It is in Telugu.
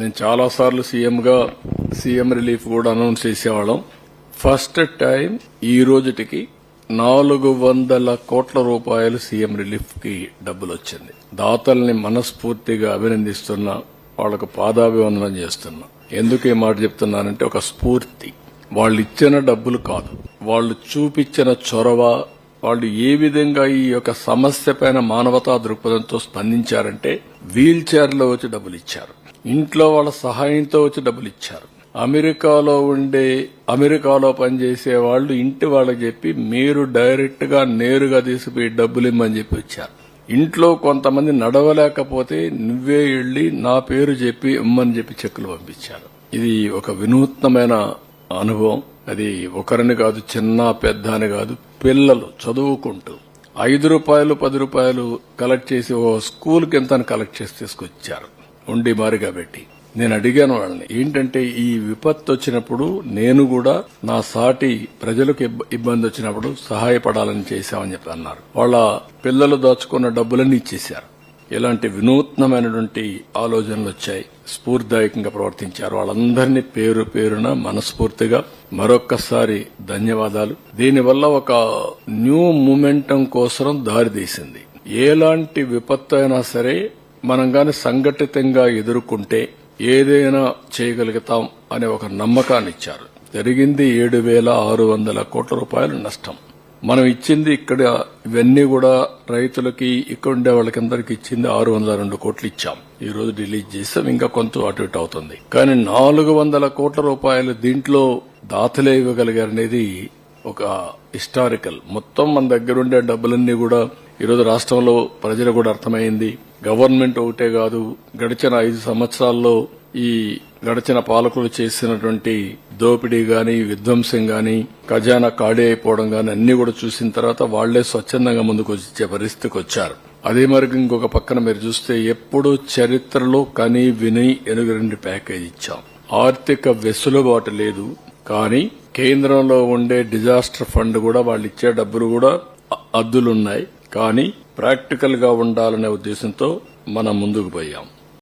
నేను చాలా సార్లు సీఎం రిలీఫ్ కూడా అనౌన్స్ చేసేవాళ్ళం. ఫస్ట్ టైం ఈ రోజుటికి 400 కోట్ల రూపాయలు సీఎం రిలీఫ్ కి డబ్బులు వచ్చింది. దాతల్ని మనస్ఫూర్తిగా అభినందిస్తున్నా, వాళ్లకు పాదాభివందనం చేస్తున్నా. ఎందుకు ఈ మాట చెప్తున్నానంటే ఒక స్ఫూర్తి. వాళ్ళు ఇచ్చిన డబ్బులు కాదు, వాళ్ళు చూపించిన చొరవ, వాళ్ళు ఏ విధంగా ఈ యొక్క సమస్య పైన మానవతా దృక్పథంతో స్పందించారంటే వీల్ చైర్లో వచ్చి డబ్బులు ఇచ్చారు, ఇంట్లో వాళ్ళ సహాయంతో వచ్చి డబ్బులు ఇచ్చారు. అమెరికాలో పనిచేసే వాళ్ళు ఇంటి వాళ్ళకి చెప్పి మీరు డైరెక్ట్ గా నేరుగా తీసిపోయి డబ్బులు ఇమ్మని చెప్పి వచ్చారు. ఇంట్లో కొంతమంది నడవలేకపోతే నువ్వే వెళ్లి నా పేరు చెప్పి ఇమ్మని చెప్పి చెక్కులు పంపించారు. ఇది ఒక వినూత్నమైన అనుభవం. అది ఒకరిని కాదు, చిన్న పెద్ద అని కాదు, పిల్లలు చదువుకుంటూ 5 రూపాయలు 10 రూపాయలు కలెక్ట్ చేసి ఓ స్కూల్కి ఎంత కలెక్ట్ చేసి తీసుకొచ్చారు ఉండి మారిగా పెట్టి. నేను అడిగాను వాళ్ళని, ఏంటంటే ఈ విపత్తు వచ్చినప్పుడు నేను కూడా నా సాటి ప్రజలకు ఇబ్బంది వచ్చినప్పుడు సహాయపడాలని చేశామని చెప్పి అన్నారు. వాళ్ళ పిల్లలు దాచుకున్న డబ్బులన్నీ ఇచ్చేశారు. ఇలాంటి వినూత్నమైనటువంటి ఆలోచనలు వచ్చాయి. స్ఫూర్తిదాయకంగా ప్రవర్తించారు. వాళ్ళందరినీ పేరు పేరున మనస్ఫూర్తిగా మరొక్కసారి ధన్యవాదాలు. దీనివల్ల ఒక న్యూ మూమెంటం కోసం దారితీసింది. ఎలాంటి విపత్తు అయినా సరే మనం గాని సంఘటితంగా ఎదుర్కొంటే ఏదైనా చేయగలుగుతాం అనే ఒక నమ్మకాన్ని ఇచ్చారు. జరిగింది 7,600 కోట్ల రూపాయలు నష్టం. మనం ఇచ్చింది ఇక్కడ ఇవన్నీ కూడా రైతులకి, ఇక్కడ ఉండే వాళ్ళకందరికి ఇచ్చింది 602 కోట్లు ఇచ్చాం. ఈ రోజు రిలీజ్ చేస్తాం, ఇంకా కొంత అటు ఇటు అవుతుంది. కానీ 400 కోట్ల రూపాయలు దీంట్లో దాతలే ఇవ్వగలిగారనేది ఒక హిస్టారికల్. మొత్తం మన దగ్గరుండే డబ్బులన్నీ కూడా ఈరోజు రాష్ట్రంలో ప్రజలు కూడా అర్థమైంది. గవర్నమెంట్ ఒకటే కాదు, గడిచిన 5 సంవత్సరాల్లో ఈ గడిచిన పాలకులు చేసినటువంటి దోపిడీ గాని, విధ్వంసం గాని, ఖజానా ఖాళీ అయిపోవడం గాని అన్ని కూడా చూసిన తర్వాత వాళ్లే స్వచ్ఛందంగా ముందుకు వచ్చే పరిస్థితికి వచ్చారు. అదే మరి ఇంకొక పక్కన మీరు చూస్తే ఎప్పుడు చరిత్రలో కని విని ఎనుగరండి ప్యాకేజ్ ఇచ్చాం. ఆర్థిక వెసులుబాటు లేదు, కానీ కేంద్రంలో ఉండే డిజాస్టర్ ఫండ్ కూడా వాళ్ళు ఇచ్చే డబ్బులు కూడా అద్దులున్నాయి. కానీ ప్రాక్టికల్ గా ఉండాలనే ఉద్దేశంతో మనం ముందుకు పోయాం.